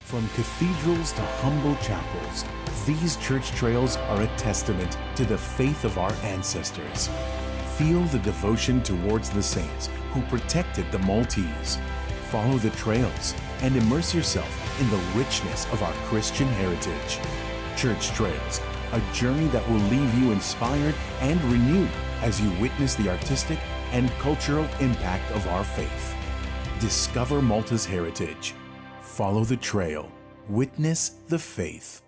From cathedrals to humble chapels, these church trails are a testament to the faith of our ancestors. Feel the devotion towards the saints who protected the Maltese. Follow the trails and immerse yourself in the richness of our Christian heritage. Church Trails, a journey that will leave you inspired and renewed as you witness the artistic and cultural impact of our faith. Discover Malta's heritage. Follow the trail. Witness the faith.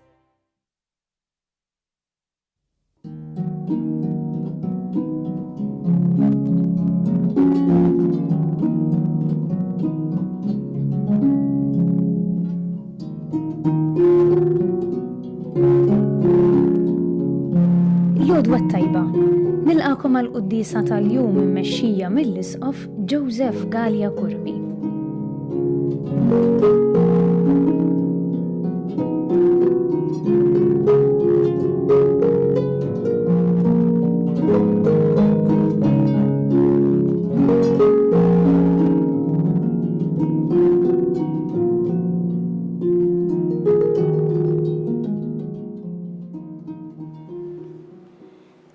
Lodwa tajba, nilqakom għal-quddisa tal-jum immexxija mill-isqof Joseph Gallia Kurmi.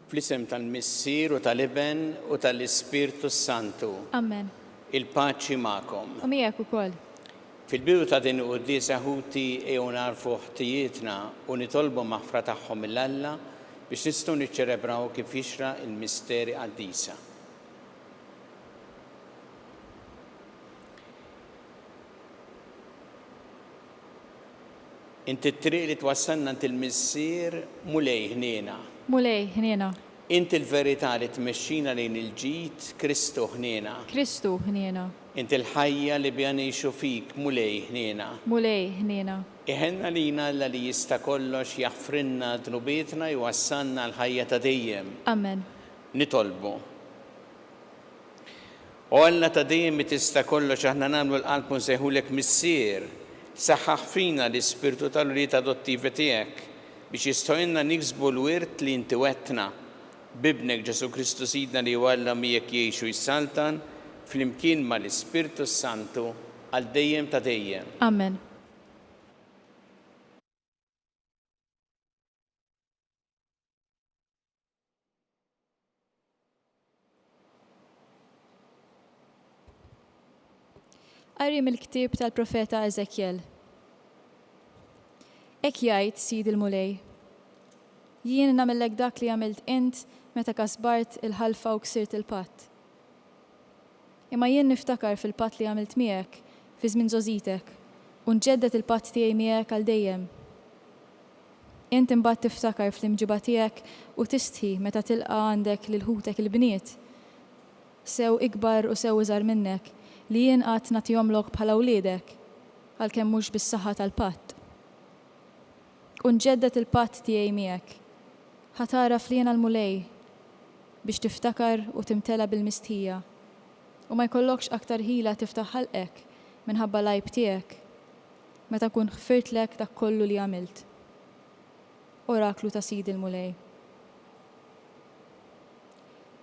Fl-isem tal-Missier u tal-Iben u tal-Ispirtu Santu. Amen. Il-paċi ma'kom. U miegħek ukoll. Fil-bidu ta' din il-qudiesa ħuti ejjew narfu ħtijietna u nitolbu maħfra tagħhom mill-Alla biex nistgħu niċċelebraw kif jixra il-misteri qaddisa. Inti t-triq li twassalna int il-Missier mulej ħniena. Mulej ħniena. Inti l-verità li tmexxina lejn il-ġid Kristu ħniena. Kristu ħniena. Inti l-ħajja li bja ngħixu fik mulej ħniena. Mulej ħniena. Iħenna lina Alla li jista' kollox jaħfrinna dnubietna jwassalna l-ħajja ta' dejjem. Amen. Nitolbu. U Alla ta' dejjem li tista' kollox aħna nagħmlu l-qalb nsejħulek Missier, saħħaħ fina l-ispirtu tal-wlied adottivi tiegħek biex jistgħu niksbu l-wirt li inti wettna bibnek Ġesu Kristu Sidna li Alla miegħek jgħixu jissaltan flimkien mal-Ispirtu Santu għal dejjem ta' dejjem. Amen. Qari mill-ktieb tal-profeta Eżekjel. Ek jgħid Sid il-Mulej. Jien nagħmellek dak li għamilt int meta kasbart il-ħalfa u ksirt il-patt. Imma jien niftakar fil-patt li għamilt miegħek fi żmien żożitek u nġeddet il-patt tiegħi miegħek għal dejjem. Int imbagħad tiftakar fl-imġiba tiegħek u tistħi meta tilqa' għandek lil ħutek il-bniet. Sew ikbar u sew iżgħar minnek li jien qatt nagħtihomlok bħala wliedek għalkemm mhux bis-saħħa tal-patt. U nġeddet il-patt tiegħi miegħek. Ħatara f'liena l-mulej biex tiftakar u timtela bil-mistħija u ma jkollokx aktar ħila tiftaħ ħalqek minħabba lajb tiegħek meta kun ħfirtlek dak kollu li għamilt. Oraklu ta' Sid il-Mulej.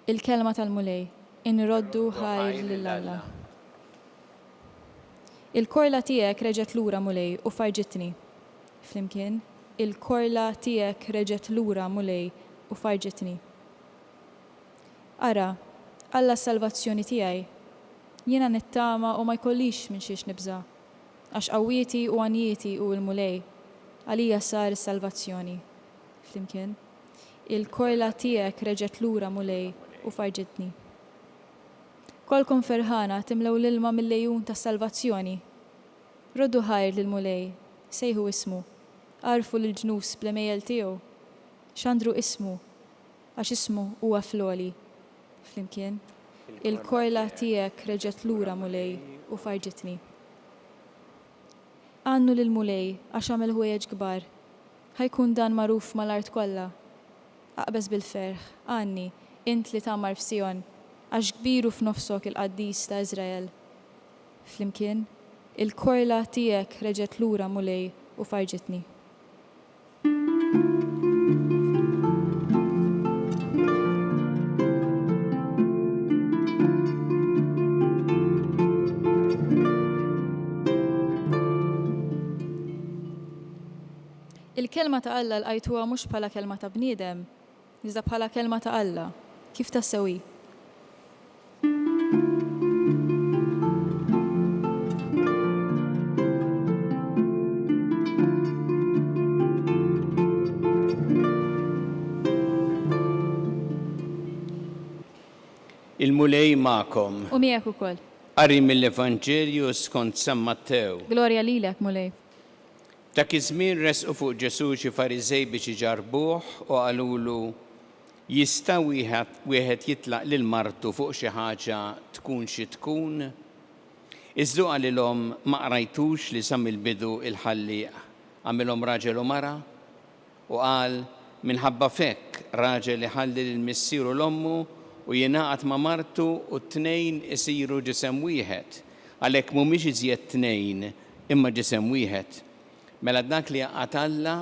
Il-kelma tal-Mulej inroddu ħajr lill-Alla. Il-korla tiegħek reġgħet lura Mulej u farġitni. Flimkien, il-korla tiegħek reġgħet lura Mulej u farġitni. Ara, Alla s-salvazzjoni tiegħi, jiena nittama u ma jkollix minn xiex nibża, għax qawwieti u għanijieti u l-Mulej, għalija sar is-salvazzjoni. Flimkien, il-korla tiegħek reġgħet lura Mulej u farġitni. Kolkom ferħana timlew l-ilma mill-lejjun tas-salvazzjoni. Roddu ħajr lill-Mulej, sejħu ismu, għarfu l-ġnus bl-emejjel tiegħu, xandru ismu, għax ismu huwa floli. Flimkien, il-korla tiegħek reġgħet lura Mulej u farġitni. Għannu lill-Mulej għax għamel ħwejjeġ kbar. Ħajkun dan magħruf mal-art kollha. Aqbeż bil-ferħ, għanni, int li tagħmar f'Sion, għax kbiru f'nofsok il-qaddis ta' Iżrael. Flimkien, il-korla tiegħek reġgħet lura Mulej u farġitni. il-kelma ta' Alla l-qajtuha mhux bħala kelma ta' bniedem, iżda bħala kelma ta' Alla. Kif tassewi? Il-mulej ma'kom. U miegħek ukoll. Qari mill-Evanġelju skont San Matteo. Glorja lilek, mulej. Dak iż-żmien resqu fuq Ġesu xi Fariżej biex iġarbuh u qalulu jista' wieħed jitlaq lil martu fuq xi ħaġa tkun xi tkun. Iżdu qalilhom ma qrajtux li sa mill-bidu il-ħalliq għamilhom raġel u mara u qal minħabba fekk raġel iħalli lil missieru l-ommu u jingħaqad ma' martu u t-tnejn isiru ġisem wieħed, għalhekk mhumiex iżjed tnejn imma ġisem wieħed. Mela dak li jaqgħad Alla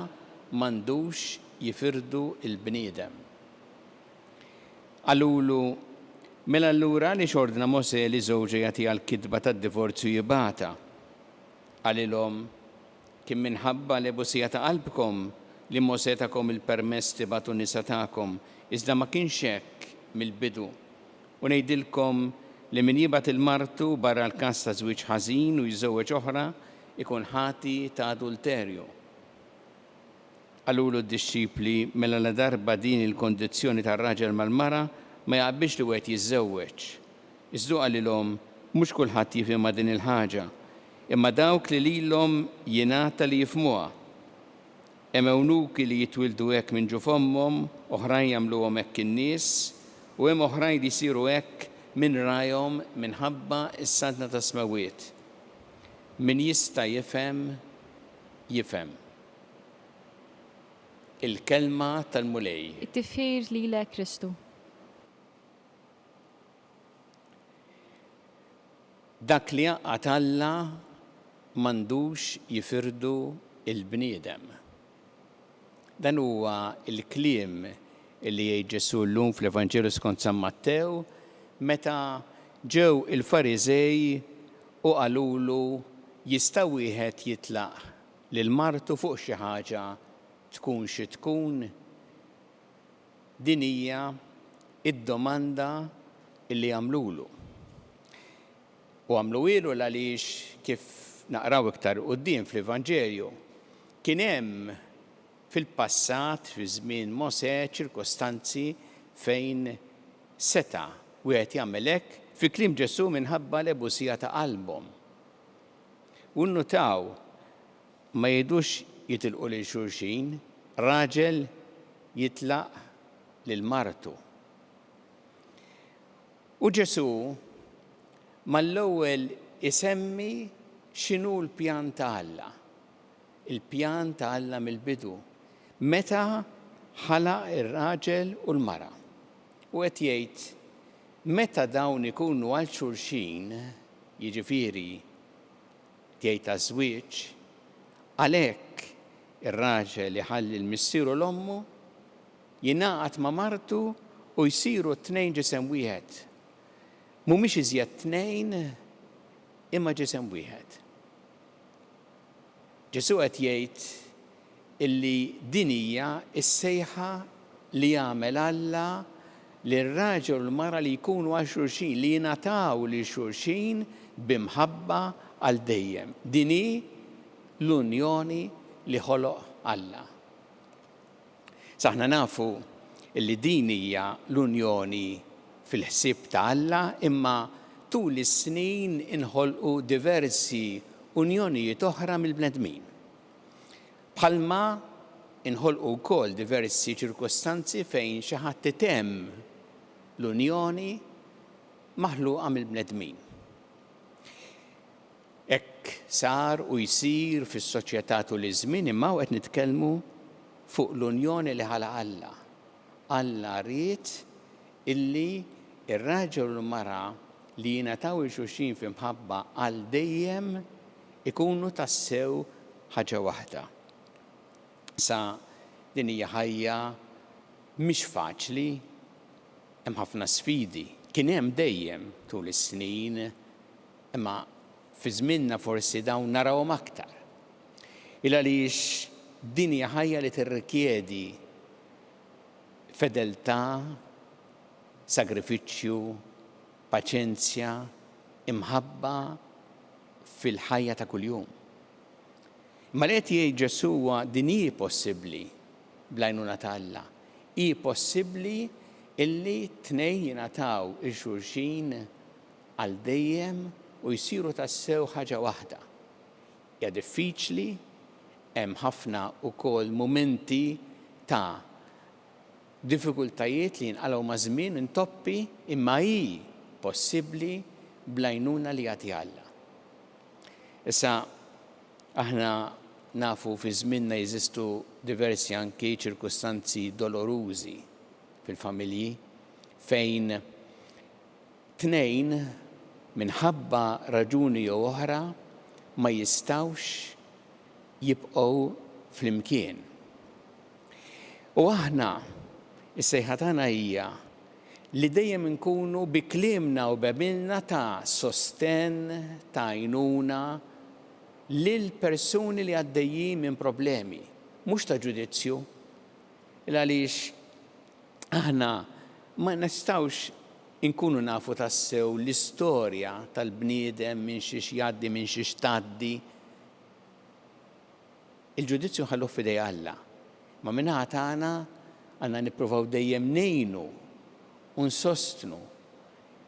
m'għandux jifirdu l-bniedem. Qalulu mela allura li xordna Mosè li żewġa jagħtiha l-kitba tad-divorzju jibata. Qalilhom kien minħabba li busija ta' qalbkom li Mosè takom il-permess tibatu nisa tagħkom, iżda ma kienx hekk mill-bidu. U ngħidilkom li min jibgħat il-martu barra l-każ ta' żwieġ ħażin u jżewweġ oħra ikun ħati ta' adulterju. Qalulu d-disċipli mela la darba din il-kondizzjoni tar-raġel mal-mara ma jaqbilx li wieħed jiżżewweġ. Iżdu qalilhom mhux kulħadd jifhimha din il-ħaġa, imma dawk li lilhom jingħata li jifhmuha. Hemm ewnuki li jitwildu hekk minn ġu fommhom, oħrajn jagħmluhom hekk in-nies, u hemm oħrajn li jsiru hekk minn rajhom minħabba s-sadna ta' smawiet. Min jista' jifhem, jifhem. Il-kelma tal-mulej. It-tifħir lilek Kristu. Dak li jaqgħad Alla m'għandux jifirdu il-bniedem. Dan huwa il-kliem li jgħid Ġesu llum fl-Evanġelju skont San Matteo meta ġew il-Fariżej u qalulu jista' wieħed jitlaq lil martu fuq xi ħaġa tkun xi tkun. Din hija id-domanda li għamlulu. U għamlu ilu għaliex kif naqraw iktar quddiem fl-Evanġelju kien hemm fil-passat, fi żmien Mosè, ċirkostanzi fejn seta' wieħed jagħmel hekk fi kliem Ġesu minħabba l-ebusija ta' qalbhom. U nnutaw ma jgħidux jitilqu lil xulxin, raġel jitlaq lil martu. U Ġesu mal-ewwel isemmi x'inhu l-pjan ta' Alla. Il-pjan ta' Alla mill-bidu. Meta ħalaq ir-raġel u l-mara. U qed jgħid meta dawn ikunu għal xulxin, jiġifieri jgħid ta' żwieġ, għalhekk ir-raġel iħalli l-missieru l-ommu jingħaqad ma' martu u jsiru t-tnejn ġisem wieħed. Mhumiex iżjed tnejn imma ġisem wieħed. Ġesu qed jgħid illi din hija s-sejħa li jagħmel Alla lir-raġel u l-mara li jkunu għal xulxin, li jingħataw lil xulxin bimħabba għal dejjem. Din hi l-unjoni li ħoloq Alla. Saħna nafu illi din hija l-unjoni fil-ħsieb ta' Alla, imma tul is-snin inħolqu diversi unjonijiet oħra mill-bnedmin. Bħalma inħolqu wkoll diversi ċirkostanzi fejn xi ħadd itemm l-unjoni maħluqa mill-bnedmin. Hekk sar u jsir fis-soċjetà tul iż-żmien imma qed nitkellmu fuq l-unjoni li ħala Alla. Alla ried illi ir-raġel u l-mara li jingħataw il-xulxin f'imħabba għal dejjem ikunu tassew ħaġa waħda. Sa din hija ħajja mhix faċli, hemm ħafna sfidi. Kien hemm dejjem tul is-snin, imma fi żmienna forsi dawn narawhom aktar. Il għaliex din hija ħajja li tirrikjedi fedeltà, sagrifiċċju, paċenzja, imħabba fil-ħajja ta' kuljum. Ma li qed jgħid Ġesu huwa din hi possibbli bl-għajnuna ta' Alla. Hi possibbli illi tnejn jingħataw il-xulxin għal dejjem u jsiru tassew ħaġa waħda. Hija diffiċli, hemm ħafna wkoll mumenti ta' diffikultajiet li jinqalgħu ma' żmien intoppi, imma hi possibbli bl-għajnuna li jagħti Alla. Issa aħna nafu fi żmienna jeżistu diversi anki ċirkustanzi dolorużi fil-familji fejn tnejn minħabba raġuni jew oħra ma jistawx jibqgħu flimkien. U aħna is-sejħa tagħna hija li dejjem inkunu bi kliemna u bebilna ta' sosten, ta' għajnuna lil persuni li għaddejjin minn problemi, mhux ta' ġudizzju. Għaliex aħna ma nistgħux inkunu nafu tassew l-istorja tal-bniedem minn xiex jgħaddi minn xiex tgħaddi. Il-ġudizzju ħalluh f'idej Alla. Ma minnaħa tagħna għandna nippruvaw dejjem ngħinu u nsostnu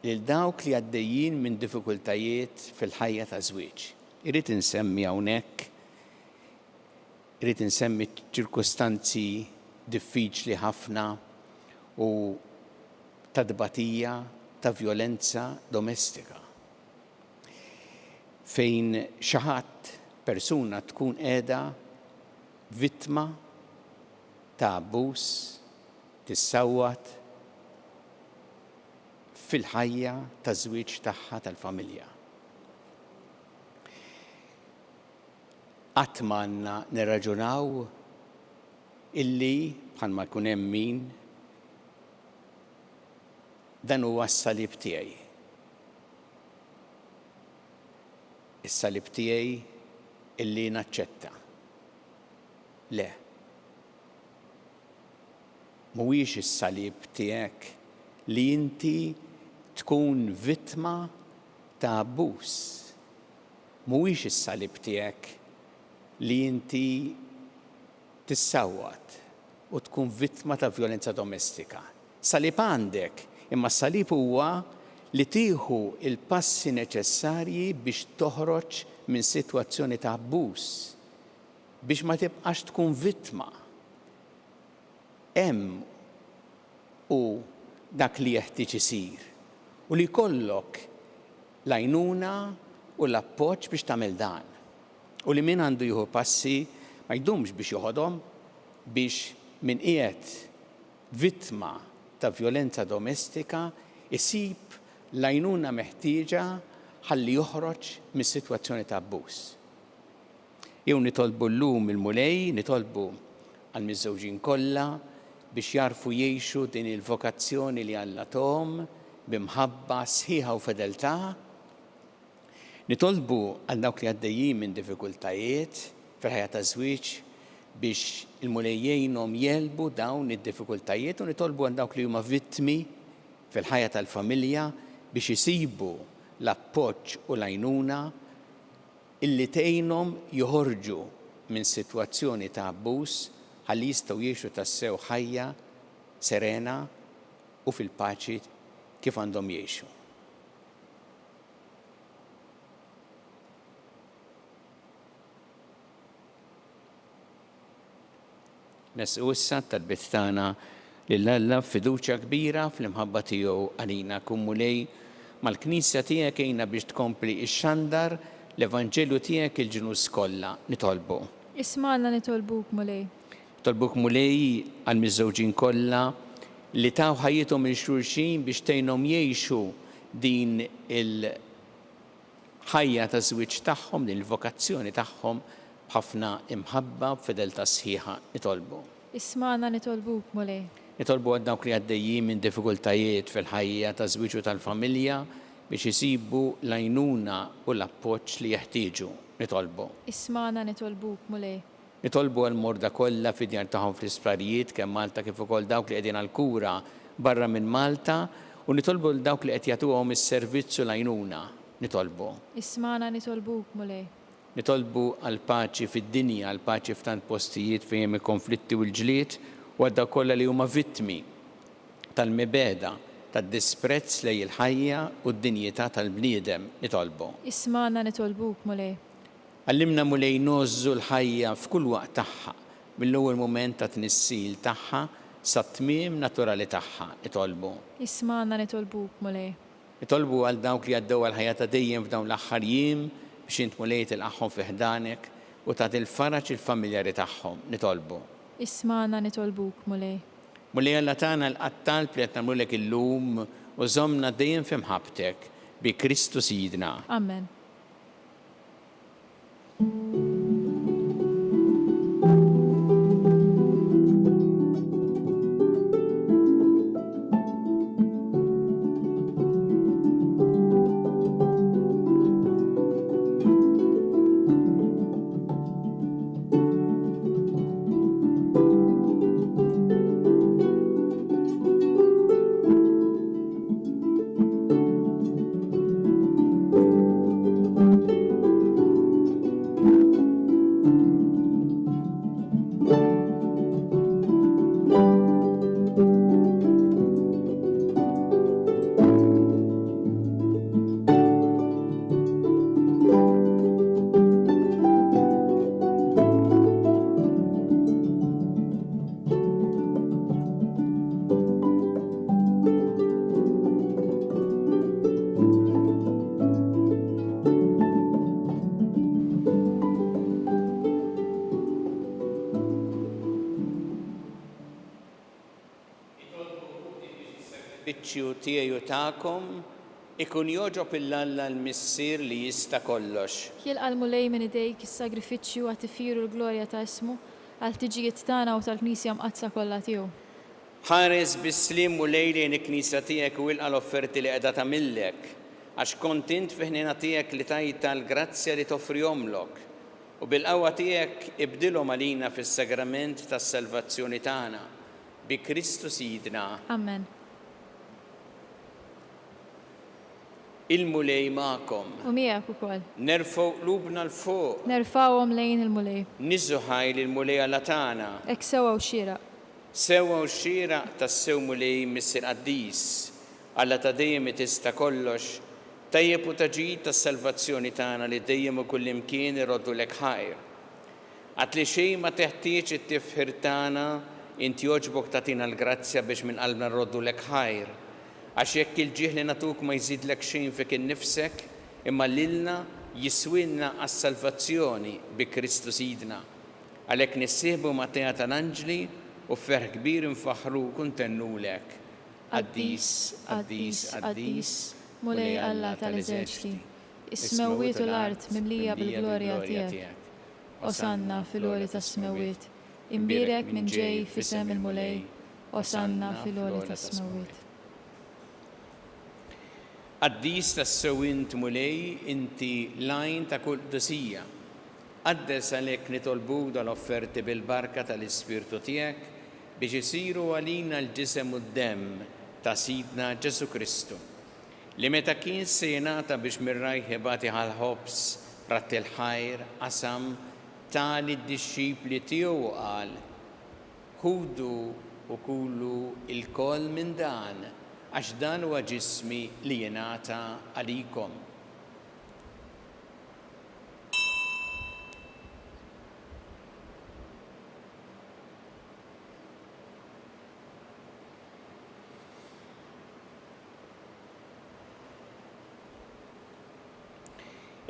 lil dawk li għaddejjin minn diffikultajiet fil-ħajja ta' żwieġ. Irrid insemmi hawnhekk, irrid insemmi ċirkustanzi diffiċli ħafna u ta' dbatija, ta' violenza domestika. Fejn xi ħadd persuna tkun qiegħda vittma ta' abbuż, tissawwat fil-ħajja ta' żwieġ tagħha tal-familja. Qatt ma għandna nirraġunaw illi bħalma jkun hemm min dan huwa s-salib tiegħi. Is-salib tiegħi illi naċċetta. Le. Mhuwiex is-salib tiegħek li inti tkun vittma ta' abbuż. Mhuwiex is-salib tiegħek li inti tissawwat u tkun vittma ta' violenza domestika. Salib għandek, imma s-salib huwa li tieħu il-passi neċessarji biex toħroġ minn sitwazzjoni ta' abbuż, biex ma tibqax tkun vittma. Hemm u dak li jeħtieġ isir u li jkollok l-għajnuna u l-appoġġ biex tagħmel dan. U li min għandu jieħu passi ma jdumx biex joħodhom biex min qiegħed vittma ta' violenza domestika isib l-għajnuna meħtieġa ħalli joħroġ mis-sitwazzjoni ta' abbuż. Jew nitolbu llum il-mulej, nitolbu għall-miżżewġin kollha biex jarfu jgħixu din il-vokazzjoni li Alla tom bimħabba sħiħa u fedeltà. Nitolbu għal dawk li għaddejjin minn diffikultajiet fil-ħajja ta' żwieġ biex il-mulej jgħinhom jelbu dawn id-diffikultajiet u nitolbu għal dawk li huma vittmi fil-ħajja tal-familja biex isibu l-appoġġ u l-għajnuna illi tgħinhom joħorġu minn sitwazzjoni ta' abbuż ħalli jistgħu jgħixu tassew ħajja serena u fil-paċi kif għandhom jgħixu. Nesqu issa tal-bit tagħna lil Alla fiduċja kbira fl-imħabba tiegħu għalina kummulej mal-Knisja tiegħek għejna biex tkompli x-xandar l-Evanġelju tiegħek il-ġnus kollha. Nitolbu. Isma'na nitolbuk mulej. Tolbuk mulej għal-miżżewġin kollha li taw ħajjithom il-xulxin biex tgħinhom jgħixu din il-ħajja ta' żwieġ tagħhom, din il-vokazzjoni tagħhom b'ħafna imħabba b'fedeltà sħiħa. Nitolbu. Isma'na nitolbuk mulej. Nitolbu għad dawk li għaddejjin minn diffikultajiet fil-ħajja ta' żwieġ u tal-familja biex isibu l-għajnuna u l-appoġġ li jeħtieġu. Nitolbu. Isma'na nitolbuk mulej. Nitolbu għal-morda kollha fid-djar tagħhom fl-isptarijiet kemm Malta kif ukoll dawk li qegħdin għall-kura barra minn Malta u nitolbu l dawk li qed jagħtuhom is-servizz u l-għajnuna. Nitolbu. Ismana nitolbuk mulej. Nitolbu għal-paċi fid-dinja, għal-paċi f'tant postijiet fejn il-konflitti u l-ġlied u għadda kollha li huma vittmi tal-mibeda, tad-disprezz lejn il-ħajja u d-dinjità tal-bniedem. Nitolbu. Ismana nitolbuk mulej. Għallimna mulej nożżu l-ħajja f'kull waqt tagħha, mill-ewwel mument ta' tnissil tagħha sa tmiem naturali tagħha. Nitolbu. Ismana nitolbuk mulej. Nitolbu għal dawk li għaddew għal-ħajja ta' dejjem f'dawn l-aħħar jiem biex int mulej tilqaħħom fi ħdanek u tagħti l-faraġ il-familjari tagħhom. Nitolbu. Ismana nitolbuk mulej. Mulej Alla tagħna l-qattal li qed nagħmlulek illum u żommna dejjem f'imħabtek bi Kristu Sidna. Amen. Biċċju tiegħi u tagħkom ikun joġob il-Alla l-missier li jista' kollox. Jilqal mulej minn idejk is-sagrifiċċju għat tifiru l-glorja ta' ismu għal tiġijiet tagħna u tal-Knisja mqazza kollha tiegħu. Ħares bis-slim u lejlejn il-Knisja tiegħek u ilqa' l-offerti li qiegħda tagħmillek għax kontent fiħnina tiegħek li tajta l-grazzja li toffrihomlok u bil-qawwa tiegħek ibdilhom għalina fis-sagrament tas-salvazzjoni tagħna bi Kristu Sidna. Amen. Il-mulej magħkom. U miegħek ukoll. Nerfgħu qlubna l-fuq. Nerfawhom lejn il-mulej. Niżu ħajli l-mulej Alla tagħna. Ek sewa u xieraq. Sewa u xieraq tas-sew mulej missier qaddis. Alla ta' dejjem tista' kollox. Tajjeb u taġid tas-salvazzjoni tagħna li dejjem u kullimkien iroddu lek ħajr. Għad li xejn ma teħtieġ it-tifħir tagħna inti jogħġbok tagħtina l-grazzja biex minn qalbna nroddu lek ħajr. Għax jekk il-ġieħ li natuk ma jżidlek xejn fik innifsek, imma lilna jiswilna għas-salvazzjoni bi Kristu Sidna. Għalhekk nissieħbu ma' teja tal-anġli u ferħ kbir infaħru kuntennulek. Qaddis, qaddis, qaddis, mulej Alla tal-eżerċiti. Is-smewwiet u l-art mimlija bil-glorja tiegħek. Osanna fil-għoli tas-smewwiet. Imbirek minn ġej fisem il-mulej. Osanna fil-għoli tas-smewwiet. Qaddis tas-sewwint mulej inti lajn ta' kull qdusija. Qaddes għalhekk nitolbuk dal-offerti bil-barka tal-Ispirtu tiegħek biex isiru għalina l-ġisem u d-demm ta' Sidna Ġesu Kristu. Li meta kien se jingħata biex mir-rajħ ibati ħal-ħobs rat il-ħajr qasam tali d-dixxipli tiegħu qal: ħudu u kulu il-koll minn dan għax dan huwa ġismi li jingħata għalikom.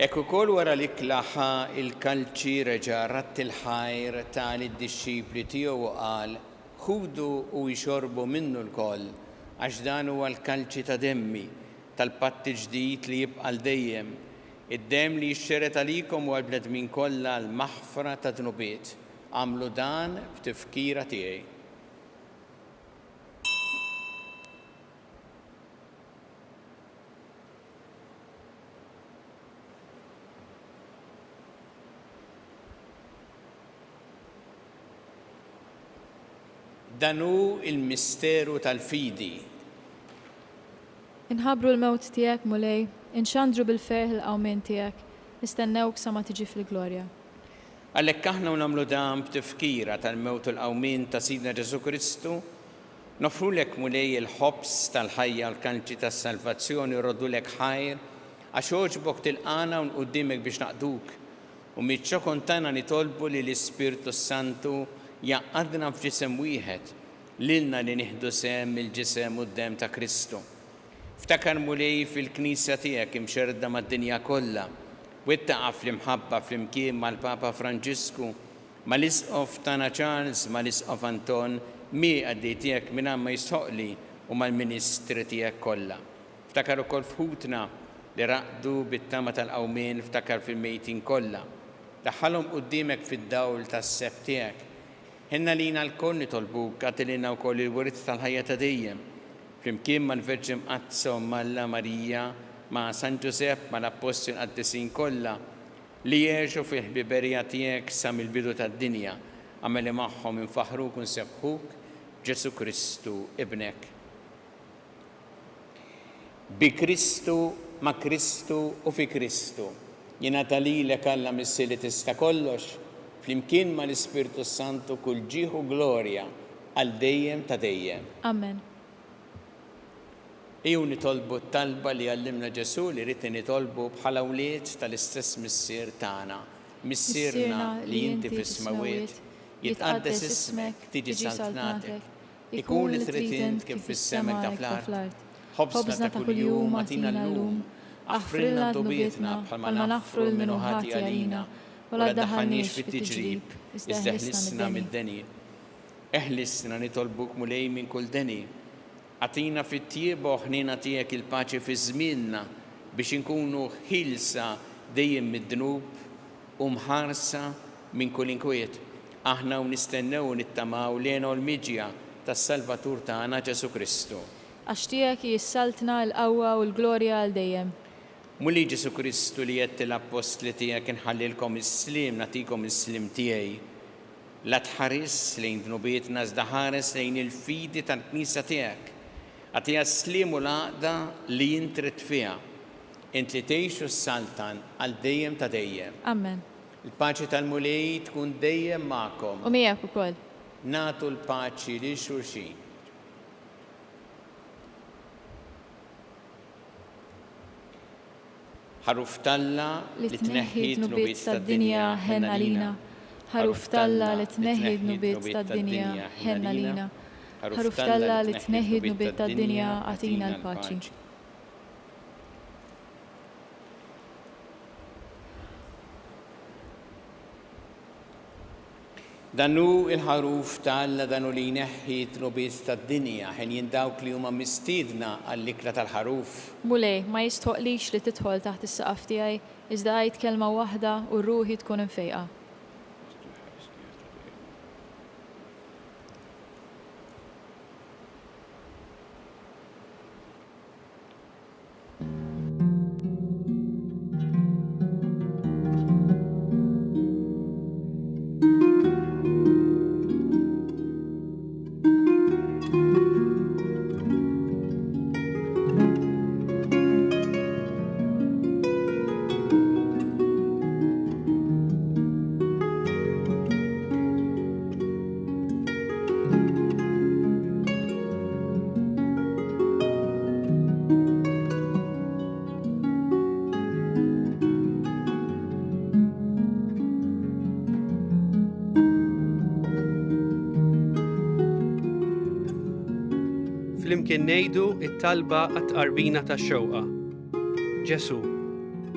Ekk ukoll wara li klaħa il-kalċi reġa' ratt il-ħajr tali d-dixxipli tiegħu qal: ħudu u jxorbu minnu l-koll għax dan huwa l-kalċi ta' demmi tal-patti ġdid li jibqa' dejjem, id-demm li jixxeret għalikom u għall-bnedmin kollha l-maħfra ta' dnubiet. Għamlu dan b'tifkira tiegħi. Dan hu il-misteru tal-fidi. Inħabru l-mewt tiegħek mulej, inxandru bil-ferħ il-qawmien tiegħek, nistennewk sa ma tiġi fil-glorja. Għalhekk aħna nagħmlu dan b'tifkira tal-mewt u l-qawmien ta' Sidna Ġesu Kristu, nofrulek mulej il-ħobs tal-ħajja u l-kanċi tas-salvazzjoni u roddulek ħajr, għax oġbok tilqana u nquddimek biex naqduk, u miċċo kontana nitolbu li l-Ispirtu Santu jaqadna f'ġisem wieħed, lilna li nieħdu sem il-ġisem u d-dem ta' Kristu. Ftakar mulej fil-Knisja tiegħek imxerda mad-dinja kollha, wettaqa fl-imħabba fl-imkien mal-Papa Franġisku, mal-Isqof tana Charles, mal-Isqof Anton, mi għaddej tiegħek minn ma jisħoqli u mal-ministri tiegħek kollha. Ftakar ukoll fħutna li raqdu bit-tama tal-qawmien, ftakar fil-mejtin kollha. Daħħalhom quddiemek fid-dawl tas-seb tiegħek. Ħinna lina l-koll nitolbuk għatilina wkoll il-wirt tal-ħajja ta' dejjem. Flimkien mal-Verġin Qazza u Malla Marija, ma' San Ġusep, ma' l-Apostoli Qaddisin kollha li jgħixu fil-ħbiberija tiegħek sa mill-bidu tad-dinja, għameli magħhom infaħruk u nsebħuk Ġesu Kristu ibnek. Bi Kristu, ma' Kristu u fi Kristu. Jingħata lilek Alla missi li tista' kollox, flimkien ma' l-Ispirtu Santu kull ġieħu glorja għal dejjem ta' dejjem. Amen. Iju nitolbu t-talba li għallimna Ġesu li rrid nitolbu bħala wlied tal-istess missier tagħna. Missierna li inti fis-smawiet, jitqaddes ismek, tiġi saltnatek, ikun li trid int kif fis-sema ta' fl-art. Ħobżna ta' kuljum agħtina llum, aħfrilna dubietna bħalma naħfru l-minuħati għalina, u la ddaħħalniex fit-tiġrib, iżda ħlisna mid-deni. Eħlisna nitolbuk mulej minn kull deni. Għatina fit-tjieba ħnina tiegħek il-paċi fi żmienna biex inkunu ħilsa dejjem mid-dnub u mħarsa minn kull inkwiet. Aħna u nistennew nittamaw lejna l-miġja tas-Salvatur tagħna Ġesu Kristu. Għax tiegħek jissaltna l-qawwa u l-glorja għal dejjem. Muli Ġesu Kristu li qed l-apostli tiegħek inħallilkom is-slim nagħtikom is-slim tiegħi. La tħares lejn dnubietna iżda ħares lejn il-fidi tal-Knisja tiegħek. Għatija slim u laqda li jintret fija, int li tgħixu s-saltan għal dejjem ta' dejjem. Amen. Il-paċi tal-mulej tkun dejjem magħkom. U miegħek ukoll. Nagħtu l-paċi lil xulxin. Ħaruf Talla li tneħħi d-nubiet tad-dinja ħenna lina. Ħaruf Talla li tneħħi d-nubiet tad-dinja ħenna lina. Ħaruf Talla li tneħħi d-nubiet tad-dinja għatina l-paċi. Danu il-ħaruf Talla danu li jneħħi d-nubiet tad-dinja ħen jindawk li huma mistiedna għall-ikla tal-ħaruf. Mulej, ma jistħoqlix li tidħol taħt is-saqaf tiegħi iżda għid kelma waħda u ruħi tkun infejqa. Flimkien ngħidu it-talba għat-tqarbina tax-xewqa. Ġesu,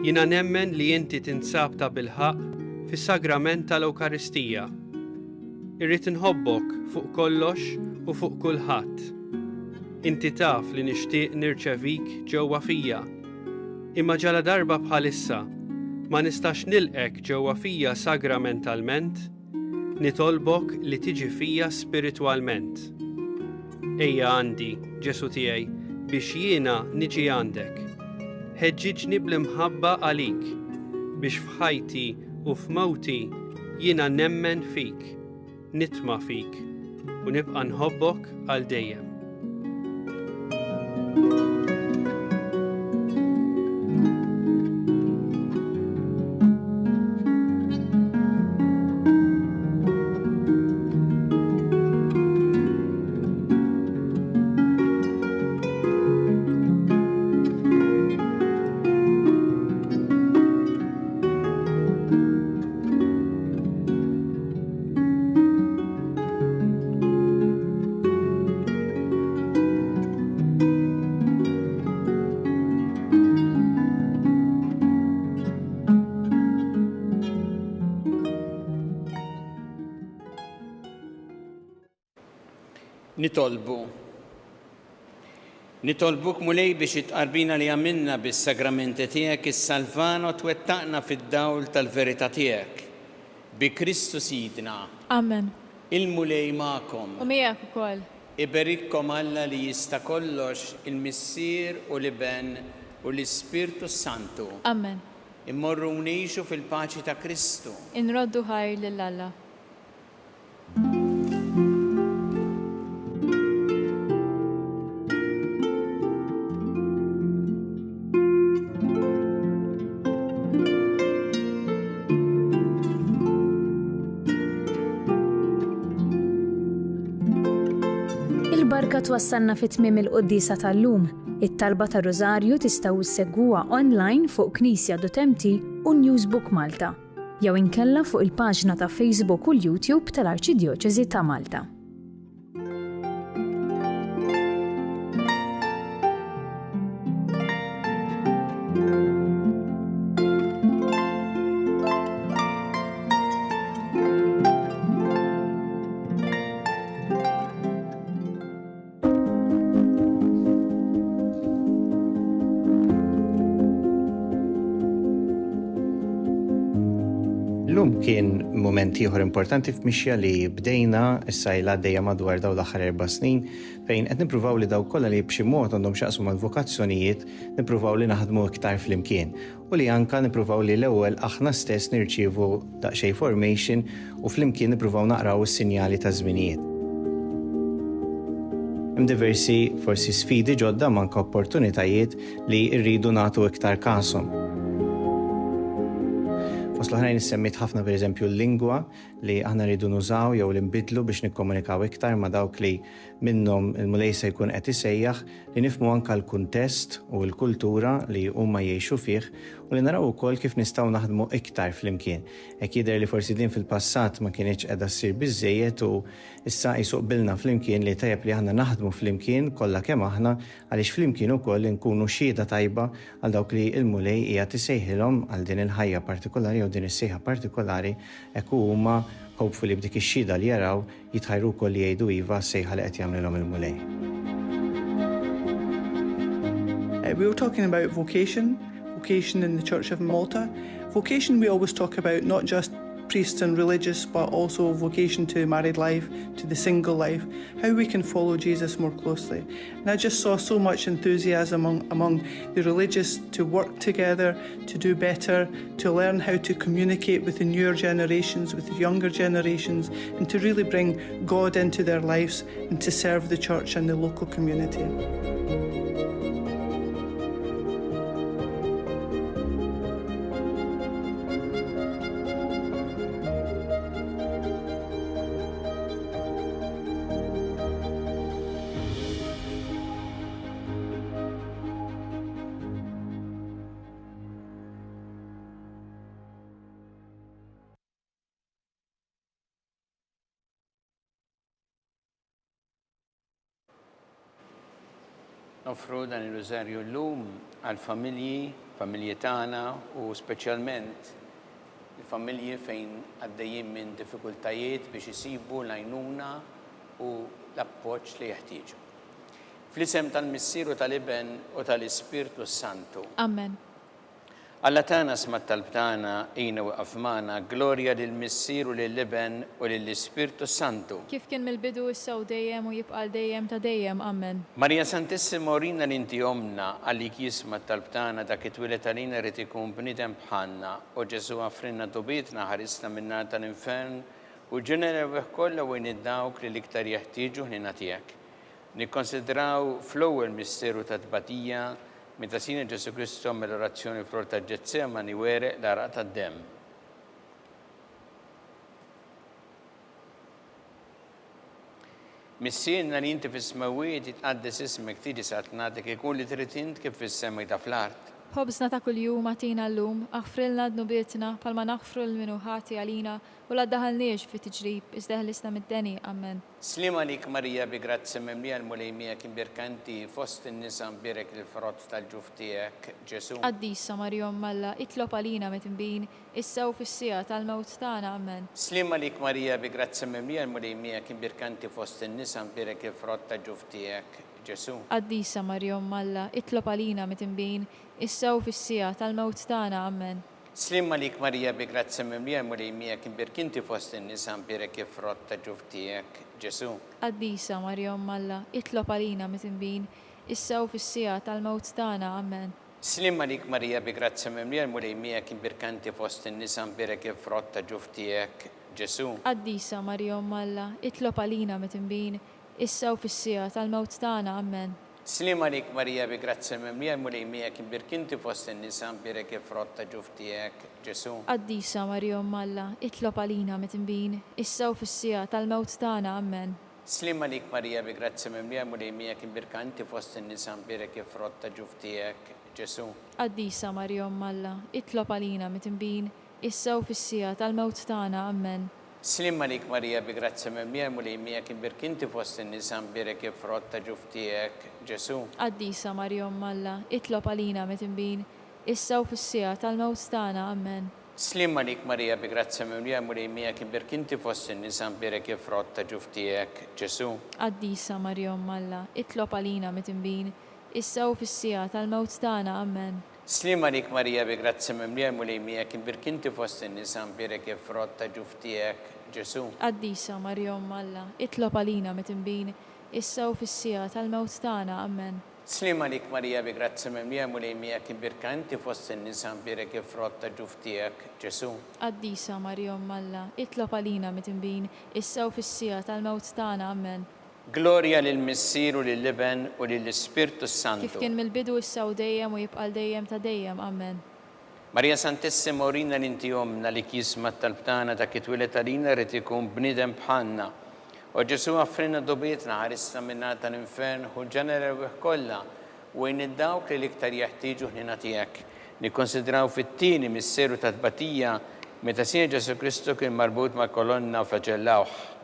jiena nemmen li inti tinsab ta' bilħaq fis-sagrament tal-Ewkaristija. Irrid inħobbok fuq kollox u fuq kulħadd. Inti taf li nixtieq nirċevik ġewwa fija. Imma ġala darba bħalissa ma nistax nilqek ġewwa fija sagramentalment, nitolbok li tiġi fija spiritwalment. Ejja għandi, Ġesu tiegħi, biex jiena niġi għandek. Ħeġġiġni bl-imħabba għalik, biex f'ħajti u f'mawti jiena nemmen fik, nitma fik, u nibqa' nħobbok għal dejjem. Nitolbuk mulej biex itqarbina li għamilna bis-sagramenti tiegħek is-salvano twettaqna fid-dawl tal-verità tiegħek. Bi Kristu Sidna. Amen. Il-mulej magħkom. U miegħek ukoll. Iberikkom Alla li jista' kollox il-Missier u l-Iben u l-Ispirtu Santu. Amen. Immorru ngħixu fil-paċi ta' Kristu. Inroddu ħajr lil Alla. Il-barka twassalna fit-tmiem il-qoddisa tal-lum. It-talba ta' Rożarju tistgħu issegwuha online fuq Knisja.mt u Newsbook Malta. Jew inkella fuq il-paġna ta' Facebook u l-YouTube tal-Arċidjoċeżi ta' Malta. Illum kien moment ieħor importanti f'mixja li bdejna issa dejja madwar daw l-aħħar 4 snin fejn qed nippruvaw li daw kollha li b'xi mod għandhom x'jaqsmu mal-vokazzjonijiet nippruvaw li naħdmu iktar flimkien u li anke nippruvaw li l-ewwel aħna stess nirċievu daqsxejn formation u flimkien nippruvaw naqraw is-sinjali ta' żminijiet. Hemm diversi forsi sfidi ġodda manka opportunitajiet li rridu nagħtu iktar kasom. Fost l-ħrajn nissemmit ħafna pereżempju l-lingwa li aħna rridu nużaw jew li nbidlu biex nikkomunikaw iktar ma' dawk li minnhom il-mulej se jkun qed isejjaħ li nifhmu anke l-kuntest u l-kultura li huma jgħixu fih u li naraw ukoll kif nistgħu naħdmu iktar flimkien. Hekk jidher li forsi din fil-passat ma kienx qiegħda ssir biżżejjed u issa jsuqbilna flimkien li tajjeb li aħna naħdmu flimkien kollha kemm aħna għaliex flimkien ukoll nkunu xhieda tajba għal dawk li l-mulej qiegħed isejħilhom għal din il-ħajja partikolari jew din is-sejħa partikolari hekk huma hopefully b'dik ix-xhieda li jaraw jitħajru wkoll li jgħidu iva s-sejħa li qed jagħmlilhom il-mulej. We were talking about vocation in the Church of Malta. Vocation we always talk about not just priests and religious, but also vocation to married life, to the single life, how we can follow Jesus more closely. And I just saw so much enthusiasm among the religious to work together, to do better, to learn how to communicate with the newer generations, with the younger generations, and to really bring God into their lives and to serve the church and the local community. Nofru dan il-Rożarju llum għal-familji tagħna u speċjalment il-familji fejn għaddejjin minn diffikultajiet biex isibu l-għajnuna u l-appoġġ li jeħtieġu. Fl-isem tal-Missieru tal-Iben u tal-Ispirtu Santu. Amen. Alla tagħna sma' talb tagħna ejna waqaf magħna glorja lill-Missieru lill-Iben u lill-Ispirtu Santu. Kif kien mill-bidu issa u dejjem u jibqa' dejjem ta' dejjem. Amen. Marija Santissima orina li inti omna għallik jisma' talb tagħna dak it-twilet għalina rid ikun bniedem bħalna u Ġesu għafrinna dubietna ħarisna min-nar tal-infern U ġenerew kollha u dawk li l-iktar jeħtieġu ħnina tiegħek. Nikkonsidraw fl-ewwel misteru ta' tbatija meta Sina Ġesu Kristu mill-orazzjoni fl-or ta' Ġetsemani wereq l-araq tad-demm. Missienna li inti fis-smawiet jitqaddes ismek tiġi satnatek ikun li trid int kif fis-sema ta' fl-art. Ħobżna ta' kuljum għatina l-lum, aħfrilna d-nubietna palma naħfru l-minu ħati għalina u la daħalniex fi tiġrib, izdeħlisna mid-deni, amen. Slima lik Marija bi grazzi memlija l-mulejmija kim birkanti fost in-nisa mbirek il-frott tal-ġuftijek Ġesu. Qaddisa Marjom Malla, itlob għalina metimbin, issew fis-sija tal-mewt tagħna, amen. Slima lik Marija bi grazzi memlija l-mulejmija kim birkanti fost in-nisa mbirek il-frott tal-ġuftijek Ġesu. Qaddisa Marjom Malla, itlob għalina metimbin, issew fis-sija tal-mewt tagħna, amen. Slimma lik Marija bi grazzi memlija l-mulejmija kim birkinti fost in-nisa mbirek il-frott tal-ġuftijek Ġesu. Qaddisa Marjom Malla, itlob għalina metimbin, issew fis-sija tal-mewt tagħna, amen. Slimma lik Marija bi grazzi memlija l-mulejmija kim birkanti fost in-nisa mbirek il-frott tal-ġuftijek Ġesu. Qaddisa Marjom Malla, itlob għalina metimbin, issew fis-sija tal-mewt tagħna, amen. Slima lik Marija bi grazzi memlija l-mulejmija kim birkinti fost in-nisa mbirek il-frott tal-ġuftijek Ġesu. Qaddisa Marjom Malla, itlob għalina metimbin, issew fis-sija tal-mewt tagħna, amen. Slima lik Marija bi grazzi memlija l-mulejmija kim birkanti fost in-nisa mbirek il-frott tal-ġuftijek Ġesu. Qaddisa Marjom Malla, itlob għalina metimbin, issew fis-sija tal-mewt tagħna, amen. Slimma lik Marija bi grazzi memlija l-mulejmija kim birkinti fost in-nisa mbirek il-frott tal-ġuftijek Ġesu. Qaddisa Marjom Malla, itlob għalina metimbin, issew fis-sija tal-mewt tagħna, amen. Slimma lik Marija bi grazzi memlija l-mulejmija kim birkinti fost in-nisa mbirek il-frott tal-ġuftijek Ġesu. Qaddisa Marjom Malla, itlob għalina metimbin, issew fis-sija tal-mewt tagħna, amen. Slimma lik Marija bi grazzi memlija l-mulejmija kim birkinti fost in-nisa mbirek il-frott tal-ġuftijek Ġesu. Qaddisa Marjom Malla, itlob għalina metimbin, issew fis-sija tal-mewt tagħna, amen. Slimma lik Marija bi grazzi memlija l-mulejmija kim birkanti fost in-nisa mbirek il-frott tal-ġuftijek Ġesu. Qaddisa Marjom Malla, itlob għalina metimbin, issew fis-sija tal-mewt tagħna, amen. Gloria lill-Missier u lill-Iben u lill-Ispirtu Kif Santu. kien mill-bidu issew dejjem u jibqal dejjem ta' dejjem, amen. Marija Santissima urina l-inti jomna li kisma tal-btana ta' kitwilet għalina rrit ikun bnidem bħanna. U Ġesu għaffrina dobietna ħarissa minna tal-infern u ġenera kolla u id-dawk li liktar jeħtieġu ħnina tiegħek. Nikkonsidraw fit-tieni misseru ta' tbatija meta Sina Ġesu Kristu kien marbut ma' kolonna u flagellawh.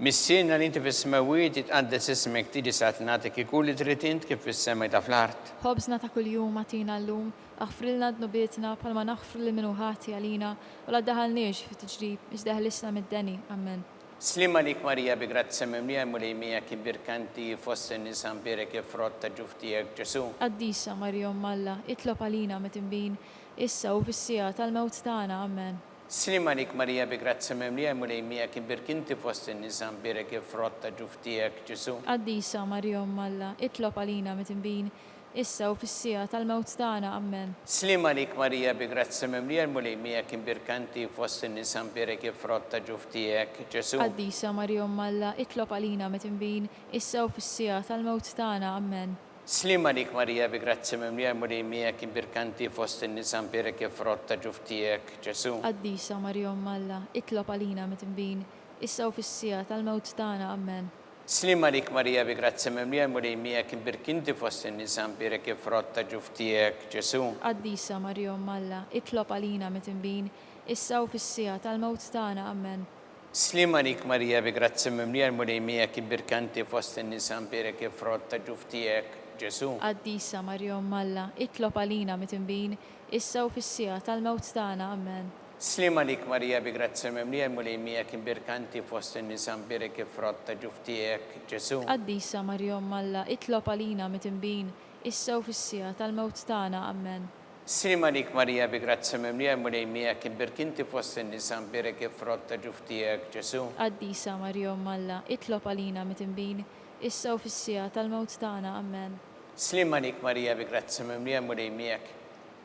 Missienna li inti fis-smawiet jitqaddes ismek tiġi satnatek ikun li trid int kif fis-sema ta' fl-art. Ħobżna ta' kuljum għatina l-lum, aħfrilna d-nubietna palma naħfru l-minu ħati għalina u la daħalniex fi tiġrib, izdeħlisna mid-deni, amen. Slimma lik Marija bi grazzi memlija l-mulejmija kim birkanti fost in-nisa mbirek il-frott tal-ġuftijek Ġesu. Qaddisa Marjom Malla, itlob għalina metimbin, issew fis-sija tal-mewt tagħna, amen. Slimma lik Marija bi grazzi memlija l-mulejmija kim birkinti fost in-nisa mbirek il-frott tal-ġuftijek Ġesu. Qaddisa Marjom Malla, itlob għalina metimbin, issew fis-sija tal-mewt tagħna, amen. Slimma lik Marija bi grazzi memlija l-mulejmija kim birkanti fost in-nisa mbirek il-frott tal-ġuftijek Ġesu. Qaddisa Marjom Malla, itlob għalina metimbin, issew fis-sija tal-mewt tagħna, amen. Slimma lik Marija bi grazzi memlija l-mulejmija kim birkanti fost in-nisa mbirek il-frott tal-ġuftijek Ġesu. Qaddisa Marjom Malla, itlob għalina metimbin, issew fis-sija tal-mewt tagħna, amen. Slimma lik Marija bi grazzi memlija l-mulejmija kim birkinti fost in-nisa mbirek il-frott tal-ġuftijek Ġesu. Qaddisa Marjom Malla, itlob għalina metimbin, issew fis-sija tal-mewt tagħna, amen. Slimma lik Marija bi grazzi memlija l-mulejmija kim birkanti fost in-nisa mbirek il-frott tal-ġuftijek Ġesu. Qaddisa Marjom Malla, itlob għalina metimbin, issew fis-sija tal-mewt tagħna, amen. Slimma lik Marija bi grazzi memlija l-mulejmija kim birkanti fost in-nisa mbirek il-frott tal-ġuftijek Ġesu. Qaddisa Marjom Malla, itlob għalina metimbin, issew fis-sija tal-mewt tagħna, amen. Slimma lik Marija bi grazzi memlija l-mulejmija kim birkinti fost in-nisa mbirek il-frott tal-ġuftijek Ġesu. Qaddisa Marjom Malla, itlob għalina metimbin, issa u fis-sija tal-mewt tagħna. Amen. Slima lik Marija bi grazzi mimlija mulej miegħek.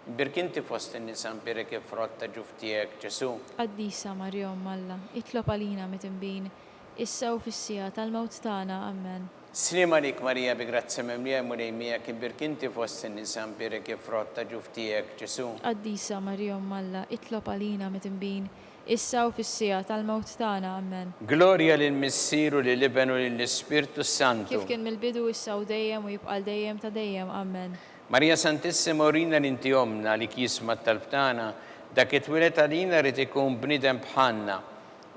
Imbirk inti fost in-nisa mbirek il-frott ta' ġuf tiegħek Ġesu. Qaddisa Marja Umm Alla, itlob għalina mitinbin, issa u fis-sija tal-mewt tagħna. Amen. Slima lik Marija bi grazzi mimlija mulej miegħek. Imbirk inti fost in-nisa mbirek il-frott ta' ġuf tiegħek Ġesu. Qaddisa Marja Umm Alla, itlob għalina mitinbin, issa u fis-sija tal-mewt tagħna. Amen. Gloria lill-Missieru lill-Iben u lill-Ispirtu Santu. Kif kien mill-bidu issa u dejjem u jibqal dejjem ta' dejjem. Amen. Marija Santissima urina l-inti omna li kisma tal-btana, dak it-twilet għalina rrit ikun bnidem bħanna.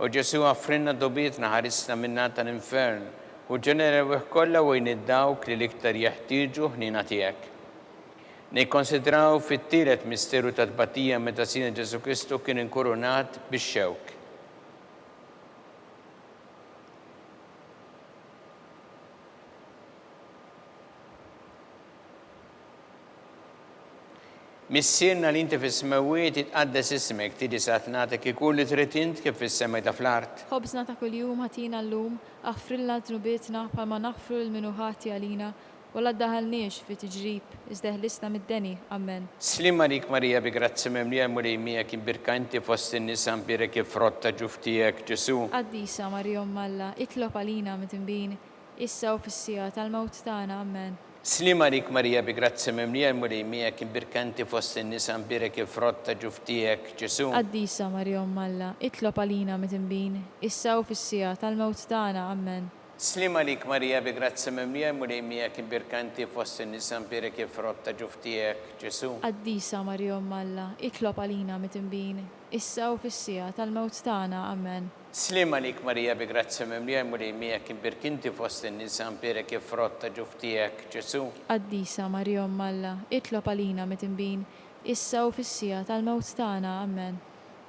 U Ġesu għaffrinna dobietna ħarisna minna tal-infern, u ġenera kollha u id-dawk li l-iktar jeħtieġu ħnina tiegħek. Nikkonsidraw fit-tielet misteru ta' tbatija meta Sina Ġesu Kristu kien inkurunat bix-xewk. Missierna li inti fis-smawiet itqaddes ismek tidi satnatek ikun li trid int kif fis-semaj ta' fl-art. Ħobżna ta' kuljum ħatina llum, aħfrilna dnubietna bħalma naħfru l-minuħati għalina, u la ddaħalniex fi tiġrib, iżda ħlisna mid-deni. Amen. Slima lik Marija bi grazzi mimlija mulej miegħek imbirka inti fost in-nisa mbirek il-frott ta' ġuf tiegħek Ġesu. Qaddisa Marja Umm Alla, itlob għalina mitinbin, issa u fis-sija tal-mewt tagħna. Amen. Slima lik Marija bi grazzi mimlija mulej miegħek imbirka inti fost in-nisa mbirek il-frott ta' ġuf tiegħek Ġesu. Qaddisa Marja Umm Alla, itlob għalina mitinbin, issa u fis-sija tal-mewt tagħna. Amen. Slima lik Marija bi grazzi mimlija mulej miegħek imbirka inti fost in-nisa mbirek il-frott ta' ġuf tiegħek Ġesu. Qaddisa Marja Umm Alla, itlob għalina mitinbin, issa u fis-sija tal-mewt tagħna. Amen. Slima lik Marija bi grazzi mimlija mulej miegħek imbirk inti fost in-nisa mbirek il-frott ta' ġuf tiegħek Ġesu. Qaddisa Marja Umm Alla, itlob għalina mitinbin, issa u fis-sija tal-mewt tagħna. Amen.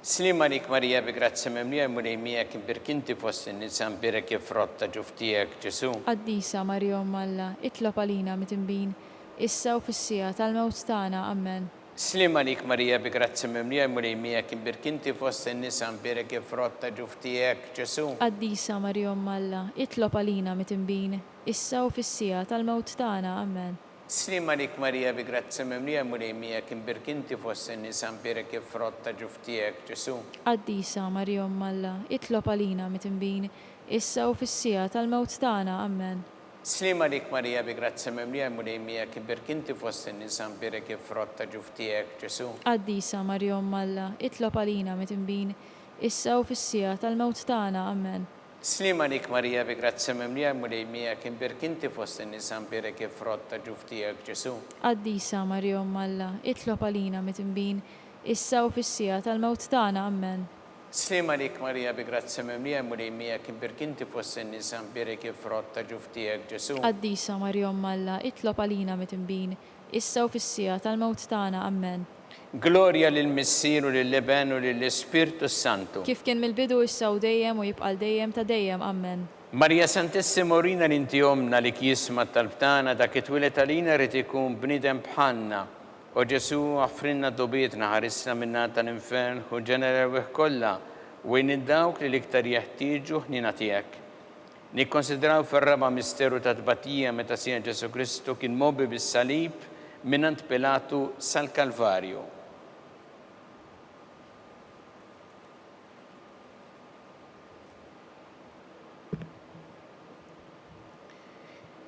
Slima lik Marija bi grazzi mimlija mulej miegħek imbirk inti fost in-nisa mbirek il-frott ta' ġuf tiegħek Ġesu. Qaddisa Marja Umm Alla, itlob għalina mitinbin, issa u fis-sija tal-mewt tagħna. Amen. Slima lik Marija bi grazzi mimlija mulej miegħek imbirk inti fost in-nisa mbirek il-frott ta' ġuf tiegħek Ġesu. Qaddisa Marja Umm Alla, itlob għalina mitinbin, issa u fis-sija tal-mewt tagħna. Amen. Slima lik Marija bi grazzi mimlija mulej miegħek imbirk inti fost in-nisa mbirek il-frott ta' ġuf tiegħek Ġesu. Qaddisa Marja Umm Alla, itlob għalina mitinbin, issa u fis-sija tal-mewt tagħna. Amen. Slima lik Marija bi grazzi mimlija mulej miegħek imbirk inti fost in-nisa mbirek il-frott ta' ġuf tiegħek Ġesu. Qaddisa Marja Umm Alla, itlob għalina mitinbin, issa u fis-sija tal-mewt tagħna. Amen. Slima lik Marija bi grazzi mimlija mulej miegħek imbirk inti fost in-nisa mbirek il-frott ta' ġuf tiegħek Ġesu. Qaddisa Marja Umm Alla, itlob għalina mitinbin, issa u fis-sija tal-mewt tagħna. Amen. Slima lik Marija bi grazzi mimlija mulej miegħek imbirk inti fost in-nisa mbirek il-frott ta' ġuf tiegħek Ġesu. Qaddisa Marja Umm Alla, itlob għalina mitinbin, issa u fis-sija tal-mewt tagħna. Amen. Gloria lill-Missieru lill-Iben u lill-Ispirtu Santu. Kif kien mill-bidu issa u dejjem u jibqal dejjem ta' dejjem. Amen. Marija Santissima urina l-inti omna li kisma tal-btana dak it-twilet għalina rrit ikun bnidem bħanna. U Ġesu għaffrinna dobietna ħarisna minna tal-infern u ġenera kollha u id-dawk li l-iktar jeħtieġu ħnina tiegħek. Nikkonsidraw fir-raba misteru ta' tbatija meta Sina Ġesu Kristu kien mobbi bis-salib minant Pilatu sal-Kalvarju.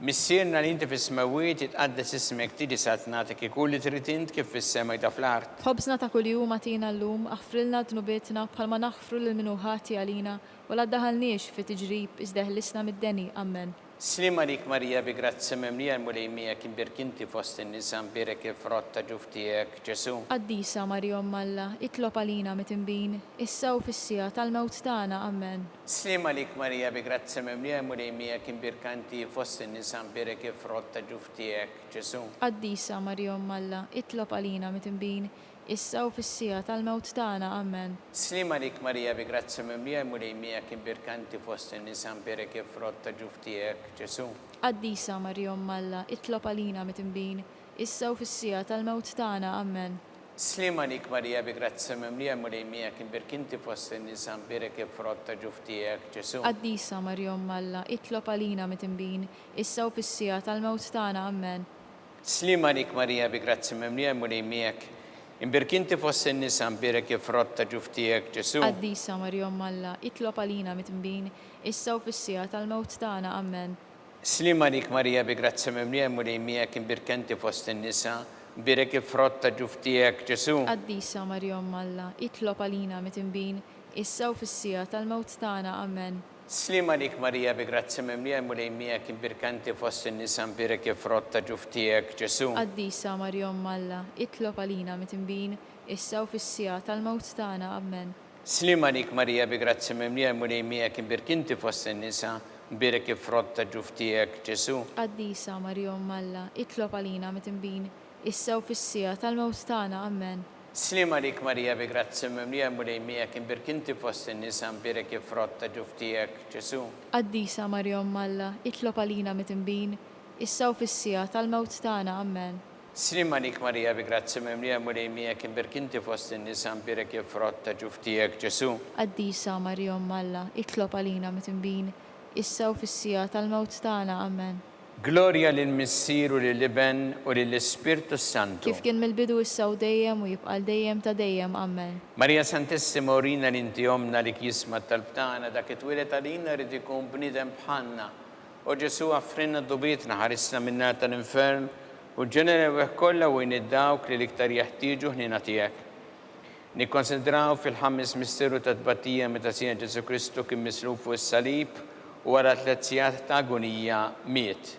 Missierna li inti fis-smawiet itqaddes ismek tidi satnatek ikun li trid int kif fis-semaj ta' fl-art. Ħobżna ta' kuljum ħatina llum, aħfrilna dnubietna bħalma naħfru l-minuħati għalina, u la ddaħalniex fi tiġrib, iżda ħlisna mid-deni. Amen. Slima lik Marija bi grazzi mimlija mulej miegħek imbirk inti fost in-nisa mbirek il-frott ta' ġuf tiegħek Ġesu. Qaddisa Marja Umm Alla, itlob għalina mitinbin, issa u fis-sija tal-mewt tagħna. Amen. Slima lik Marija bi grazzi mimlija mulej miegħek imbirk inti fost in-nisa mbirek il-frott ta' ġuf tiegħek Ġesu. Qaddisa Marja Umm Alla, itlob għalina mitinbin, issa u fis-sija tal-mewt tagħna. Amen. Slima lik Marija bi grazzi mimlija mulej miegħek imbirk inti fost in-nisa mbirek il-frott ta' ġuf tiegħek Ġesu. Qaddisa Marja Umm Alla, itlob għalina mitinbin, issa u fis-sija tal-mewt tagħna. Amen. Slima lik Marija bi grazzi mimlija mulejmijak imbirkinti fost in-nisa mbirek il-frott ta' ġuftijek Ġesu. Qaddisa Marja Umm Alla, itlob għalina mit-imbin, issa u fis-sija tal-mewt tagħna, Amen. Slima lik Marija bi grazzi mimlija mulejmijak imbirkinti fost in-nisa mbirek il-frott ta' ġuftijek Ġesu. Qaddisa Marja Umm Alla, itlob għalina mit-imbin, issa u fis-sija tal-mewt tagħna, Amen. Slima lik Marija bi grazzi mimlija mulejmijak imbirkinti fost in-nisa mbirek il-frott ta' ġuftijek Ġesu. Qaddisa Marja Umm Alla, itlob għalina mit-imbin, issa u fis-sija tal-mewt tagħna, Amen. Slima lik Marija bi grazzi mimlija mulejmijak imbirkanti fost in-nisa mbirek il-frott ta' ġuftijek Ġesu. Qaddisa Marja Umm Alla, itlob għalina mit-imbin, issa u fis-sija tal-mewt tagħna, Amen. Slima lik Marija bi grazzi mimlija mulejmijak imbirkinti fost in-nisa mbirek il-frott ta' ġuftijek Ġesu. Qaddisa Marja Umm Alla, itlob għalina mit-imbin, issa u fis-sija tal-mewt tagħna, Amen. Slima lik Marija bi grazzi mimlija mulejmijak imbirkinti fost in-nisa mbirek il-frott ta' ġuftijek Ġesu. Qaddisa Marja Umm Alla, itlob għalina mit-imbin, issa u fis-sija tal-mewt tagħna, Amen. Slima lik Marija bi grazzi mimlija mulejmijak imbirkinti fost in-nisa mbirek il-frott ta' ġuftijek Ġesu. Qaddisa Marja Umm Alla, itlob għalina mit-imbin, issa u fis-sija tal-mewt tagħna, Amen. Gloria lill-Missier u lill-Iben u lill-Ispirtu Santu. Kif kien mill-bidu issa u dejjem u jibqa' dejjem ta' dejjem, Amen. Marija Santissima urina l-inti omna li kisma tal-btana dak it-twilet għalina rrid ikun bniedem bħalna. U Ġesu għaffrinna d-dubietna ħarisna minna tal-infern u ġenera weħ kollha u id-dawk li l-iktar jeħtieġu ħnina tiegħek. Nikkonsidraw fil-ħames misteru ta' tbattija meta sija Ġesu Kristu kien mislub fuq is-salib u wara 3 sigħat ta' agonija miet.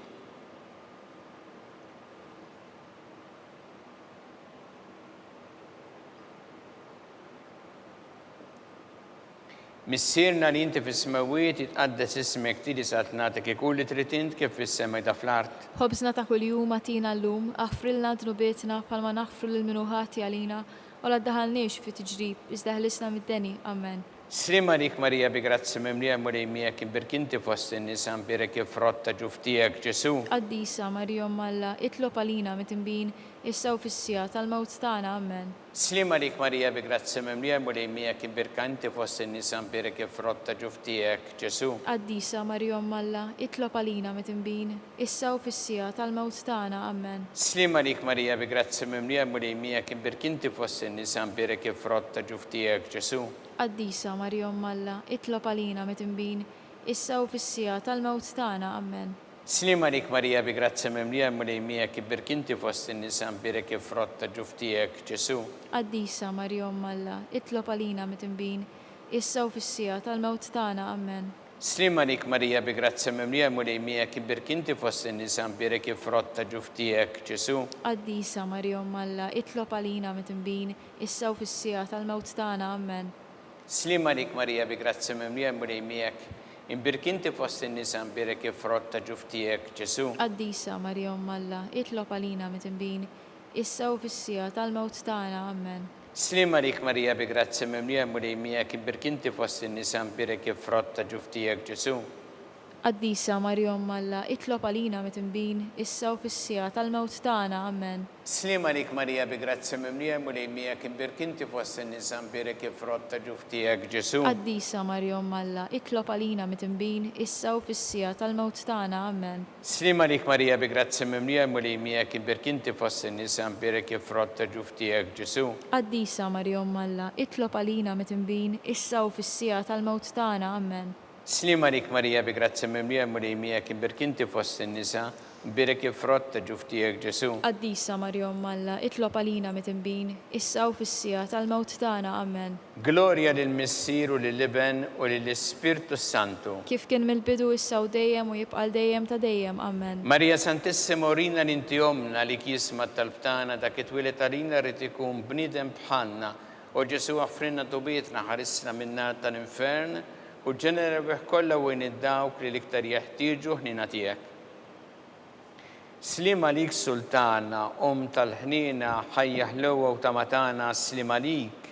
Missierna li inti fis-smawiet jitqaddes ismek tili sa tnatek ikun li trid int kif fis-sema da fl-art. Ħobżna ta' kuljum atina llum, aħfrilna dnubietna bħalma naħfru lil minuħati għalina, u la ddaħalniex fi tiġrib, iżda ħlisna mid-deni, Amen. Slima lik Marija bi grazzi mimlija mulejmijak imbirkinti fost in-nisa mbirek il-frott ta' ġuftijek Ġesu. Qaddisa Marja Umm Alla, itlob għalina mit-imbin, issa u fis-sija tal-mewt tagħna, Amen. Slima lik Marija bi grazzi mimlija mulejmijak imbirkanti fost in-nisa mbirek il-frott ta' ġuftijek Ġesu. Qaddisa Marja Umm Alla, itlob għalina mit-imbin, issa u fis-sija tal-mewt tagħna, Amen. Slima lik Marija bi grazzi mimlija mulejmijak imbirkinti fost in-nisa mbirek il-frott ta' ġuftijek Ġesu. Qaddisa Marja Umm Alla, itlob għalina mit-imbin, issa u fis-sija tal-mewt tagħna, Amen. Slima lik Marija bi grazzi mimlija mulejmijak imbirkinti fost in-nisa mbirek il-frott ta' ġuftijek Ġesu. Qaddisa Marja Umm Alla, itlob għalina mit-imbin, issa u fis-sija tal-mewt tagħna, Amen. Slima lik Marija bi grazzi mimlija mulejmijak imbirkinti fost in-nisa mbirek il-frott ta' ġuftijek Ġesu. Qaddisa Marja Umm Alla, itlob għalina mit-imbin, issa u fis-sija tal-mewt tagħna, Amen. Slima lik Marija bi grazzi mimlija mulejmijak imbirkinti fost in-nisa mbirek il-frott ta' ġuftijek Ġesu. Qaddisa Marja Umm Alla, itlob għalina mit-imbin, issa u fis-sija tal-mewt tagħna, Amen. Slima lik Marija bi grazzi mimlija mulejmijak imbirkinti fost in-nisa mbirek il-frott ta' ġuftijek Ġesu. Qaddisa Marja Umm Alla, itlob għalina mit-imbin, issa u fis-sija tal-mewt tagħna, Amen. Slima lik Marija bi grazzi mimlija mulejmijak imbirkinti fost in-nisa mbirek il-frott ta' ġuftijek Ġesu. Qaddisa Marja Umm Alla, itlob għalina mit-imbin, issa u fis-sija tal-mewt tagħna, Amen. Slima lik Marija bi grazzi mimlija mulejmijak imbirkinti fost in-nisa mbirek il-frott ta' ġuftijek Ġesu. Qaddisa Marja Umm Alla, itlob għalina mit-imbin, issa u fis-sija tal-mewt tagħna, Amen. Slima lik Marija bi grazzi mimlija mulejmijak imbirkinti fost in-nisa mbirek il-frott ta' ġuftijek Ġesu. Qaddisa Marja Umm Alla, itlob għalina mit-imbin, issa u fis-sija tal-mewt tagħna, Amen. Gloria lill-Missier u lill-Iben u lill-Ispirtu Santu. Kif kien mill-bidu issa u dejjem u jibqa' dejjem ta' dejjem, Amen. Marija Santissima urina l-inti omna li kisma tal-btana dak it-twilet għalina rrid ikun bniedem bħalna u Ġesu għaffrinna dubietna ħarisna minna tal-infern u ġenera weħ kollha u id-dawk li l-iktar jeħtieġu ħnina tiegħek. Slima lik Sultana, tal-ħnina, ħajja ħlowa u tamatana, slima lik.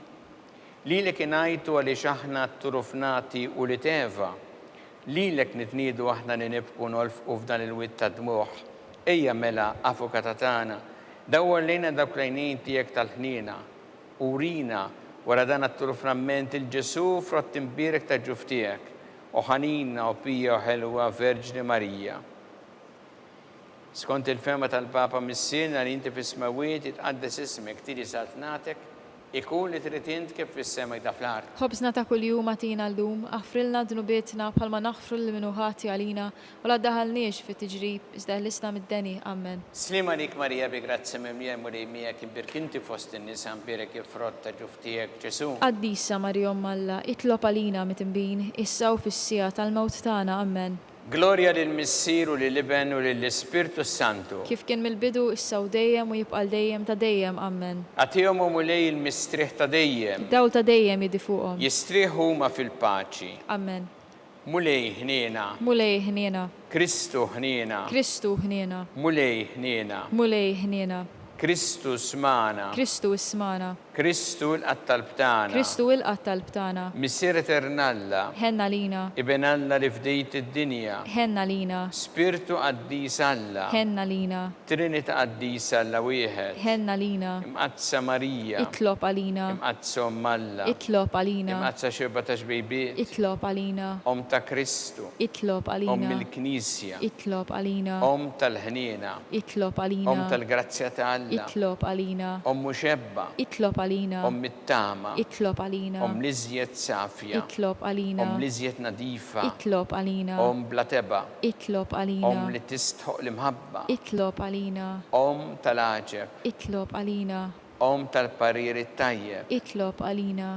Lilek ingħajtu għaliex aħna turufnati u li teva. Lilek nitniedu aħna li nibku nolfqu f'dan il-witt ta' dmuħ. Ejja mela avukata tagħna, Dawwar lejna dawk l-għajnejn tiegħek tal-ħniena u rina wara dan għatturu framment il-Ġesu frott imbirek ta' ġuf tiegħek u ħanina u pija u ħelwa Verġni Marija. Skont il-fema tal-Papa Missierna li inti fis-smawiet itqaddes ismek tiri saltnatek ikun li trid int kif fis-sema da fl-art. Ħobżna ta' kuljum għatina llum, aħfrilna dnubietna bħalma naħfru l-minu ħati għalina u la daħalniex fit-tiġrib iżda ħlisna mid-deni. Amen. Slima lik Marija bi grazzi mimlija murej miegħek imbirk inti fost in-nisa imbirek il-frott ta' ġuf tiegħek Ġesu. Qaddisa Marjom Malla, itlob għalina mitimbin, issa u fis-sija tal-mewt tagħna. Amen. Gloria lill-Missier u lill-Iben u lill-Ispirtu Santu. Kif kien mill-bidu issa u dejjem u jibqal dejjem ta' dejjem. Amen. Għatihom u mulej il-mistrieħ ta' dejjem. Dawl ta' dejjem jidi fuqhom. Jistrieħu ma fil-paċi. Amen. Mulej ħniena. Mulej ħniena. Kristu ħniena. Kristu ħniena. Mulej ħniena. Mulej ħniena. Kristu smana. Kristu ismana. Kristu l-qattal btana. Kristu il-qattal btana. Missier eternalla. Ħenna lina. Iben Alla li fdejt id-dinja. Ħenna lina. Spiritu qaddis Alla. Ħenna lina. Trinita qaddis Alla wieħed. Ħenna lina. Imqazza Marija. Itlob għalina. Imqazza Alla. Itlob għalina. Imqazza xirba ta' xbejbiet. Itlob għalina. Om ta' Kristu. Itlob Om għalina. il-Knisja. Itlob għalina. Om tal-ħniena. Itlob Om għalina. tal-grazzja ta' Alla. Itlob għalina. Om muxebba. Itlob għalina. Om mit-tama. Itlob għalina. Om liżjed safja. Itlob għalina. Om liżjed nadifa. Itlob għalina. Om blateba. Itlob Om għalina. li tistħoq l-imħabba. Itlob għalina. Om tal-aġeb. Itlob għalina. Om tal-pariri tajjeb. Itlob għalina.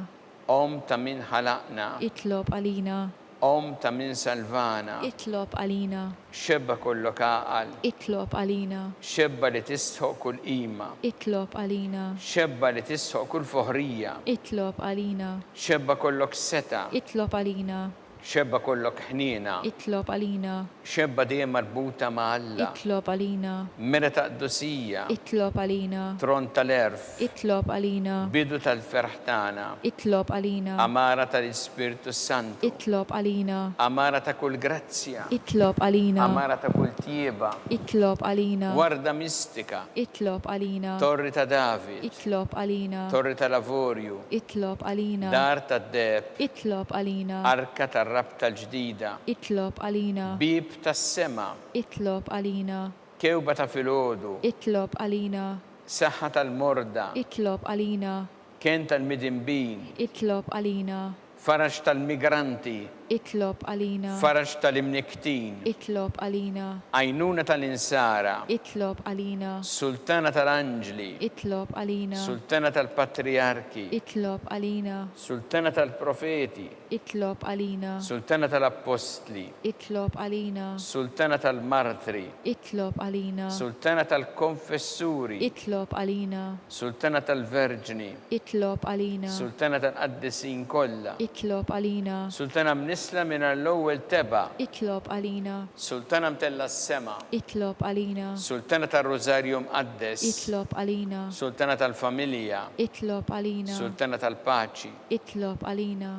Om ta' min ħalaqna. Itlob għalina. Om ta' min salvana. Itlob għalina. Xebba kollu kaqal. Itlob għalina. Xebba li tistħoq kull qima. Itlob għalina. Xebba li tistħoq kull foħrija. Itlob għalina. Xebba kollok seta. Itlob għalina. Xebba kollok ħniena. Itlob għalina. Xebba dejjem marbuta ma' Alla. Itlob għalina. Mera ta' qdusija. Itlob għalina. Tron tal-erf. Itlob għalina. Bidu tal-ferħ tagħna. Itlob għalina. Amara tal-Ispirtu Santu. Itlob għalina. Amara ta' kull grazzja. Itlob għalina. Amara ta' kull tieba. Itlob għalina. Warda mistika. Itlob għalina. Torri ta' David. Itlob għalina. Torri ta' Lavorju. Itlob għalina. Dar ta' Deb. Itlob għalina. Arka ta' rabta l-ġdida. Itlob għalina. Bib tas sema. Itlob għalina. Kewba ta' filgħodu. Itlob għalina. Saħħa tal-morda. Itlob għalina. Ken tal-midimbin. Itlob għalina. Farax tal-migranti. Itlob għalina. Farax tal-imniktin. Itlob għalina. Għajnuna tal-insara. Itlob għalina. Sultana tal-anġli. Itlob għalina. Sultana tal-patriarki. Itlob għalina. Sultana tal-profeti. Itlob għalina. Sultana tal-apostli. Itlob għalina. Sultana tal-martri. Itlob għalina. Sultana tal-konfessuri. Itlob għalina. Sultana tal-verġni. Itlob għalina. Sultana tal-qaddisin kollha. Itlob għalina. Sultana mnisla minn l-ewwel teba. Itlob għalina. Sultana mtella s-sema. Itlob għalina. Sultana tal-Rożarju mqaddes. Itlob għalina. Sultana tal-familja. Itlob għalina. Sultana tal-paċi. Itlob għalina.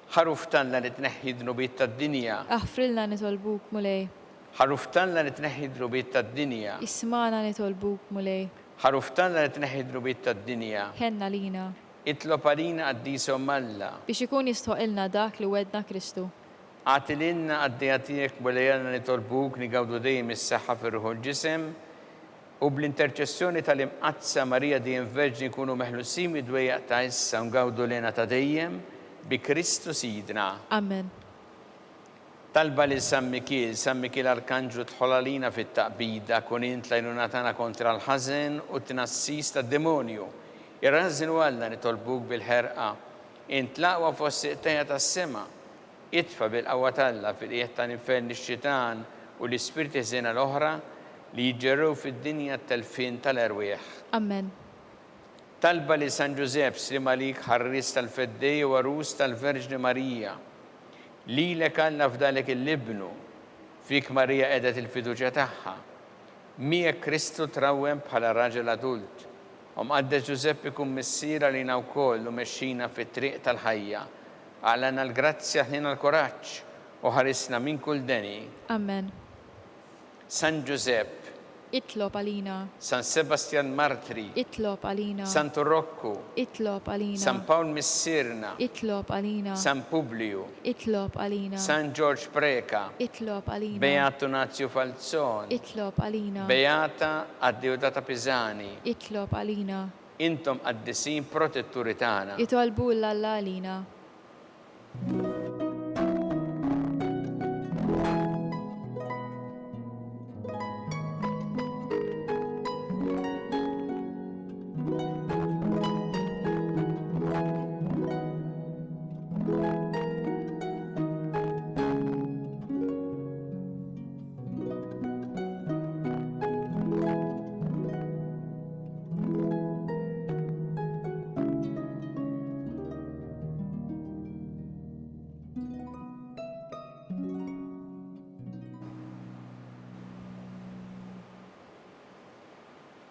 Ħaruftanna li tneħħi dnubiet tad-dinja. Aħfrilna nitolbuk mulej. Ħaruftanna li tneħħi dnubiet tad-dinja. Ismana nitolbuk mulej. Ħaruftanna li tneħħi dnubiet tad-dinja. Ħenna lina. Itlob għalina qaddisom Alla. Biex ikun jistħoqilna dak li wedna Kristu. Għatilinna għaddijatijek b'lejana nitolbuk nigawdu dejjem is-saħħa fir-ruħu l-ġisem u bl-interċessjoni tal-imqazza Marija dejjem Verġni kunu meħlusin mid-dwejjaq ta' issa ngawdu lena ta' dejjem bi Kristu Sidna. Amen. Talba li San Mikil Arkanġu tħolalina fit-taqbida kun int lajnunatana kontra l-ħażen u t-nassis tad-demonju. Irrażinu Alla nitolbuk bil-ħerqa, int laqwa fost siqtejja tas-sema, itfa bil-qawwa Alla fil-qiegħed ta' ninfern ix-xitan u l-ispirti żena l-oħra li jġerrew fid-dinja t-telfin tal-erwieħ. Amen. Talba li San Ġusepp Slimalik ħarris tal-feddej u għarus tal-Verġni Marija. Lilek Alla f'dalek il-libnu, fik Marija edet il-fiduċja tagħha. Miegħek Kristu trawwem bħala raġel adult. Mqaddes Ġusepp ikun missiera lina wkoll u mexxina fit-triq tal-ħajja. Għalana l-grazzja ħnina l-kuraġġ u ħarisna minn kull deni. Amen. San Ġusepp, Itlob għalina. San Sebastian Martri, Itlob għalina. Santo Rocco, Itlob għalina. San Paul Missirna, Itlob għalina. San Publio, Itlob għalina. San George Preca, Itlob għalina. Beato Nazio Falzon, Itlob għalina. Beata Addeodata Pisani, Itlob għalina. intom qaddisin protetturi tagħna. Itolbu l-Alla għalina.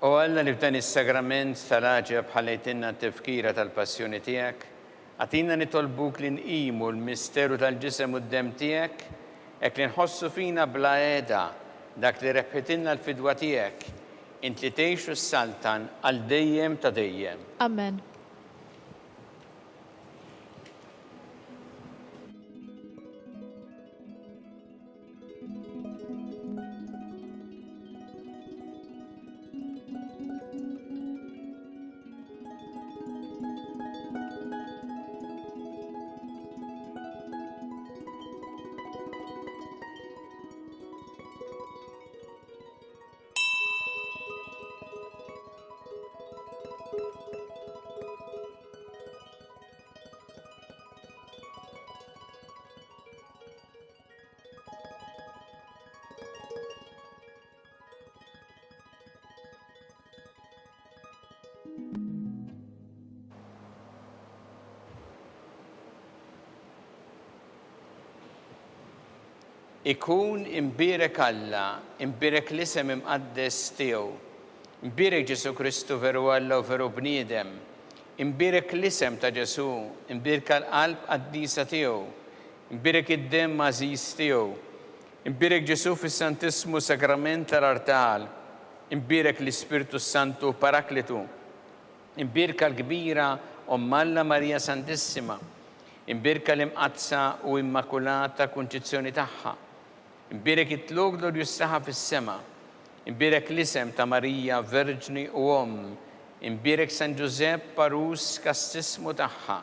U Alla li f'dan is-sagrament tal-aġeb ħallejtinna t-tifkira tal-passjoni tiegħek, għatina nitolbuk li nqimu l-misteru tal-ġisem u d-dem tiegħek, hekk li nħossu fina bla għeda dak li rebħitilna l-fidwa tiegħek, int li tgħixu s-saltan għal dejjem ta' dejjem. Amen. Ikun imbirek Alla, imbirek l-isem imqaddes tiegħu, imbirek Ġesu Kristu veru Alla u veru bniedem, imbirek l-isem ta' Ġesu, imbirek l-qalb qaddisa tiegħu, imbirek id-dem mażiż tiegħu, imbirek Ġesu fis-Santismu Sagrament tal-Artal, imbirek l-Ispirtu Santu Paraklitu, imbirek l-kbira Alla Marija Santissima, imbirek l-imqazza u immakulata kunċizzjoni tagħha, imbirek it-tlog glorjus tagħha fis-sema, imbirek l-isem ta' Marija Verġni u imbirek San Giuseppe Parus kastismu tagħha,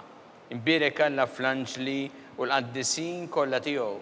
imbirek Alla fl-anġli u l-qaddisin kollha tiegħu.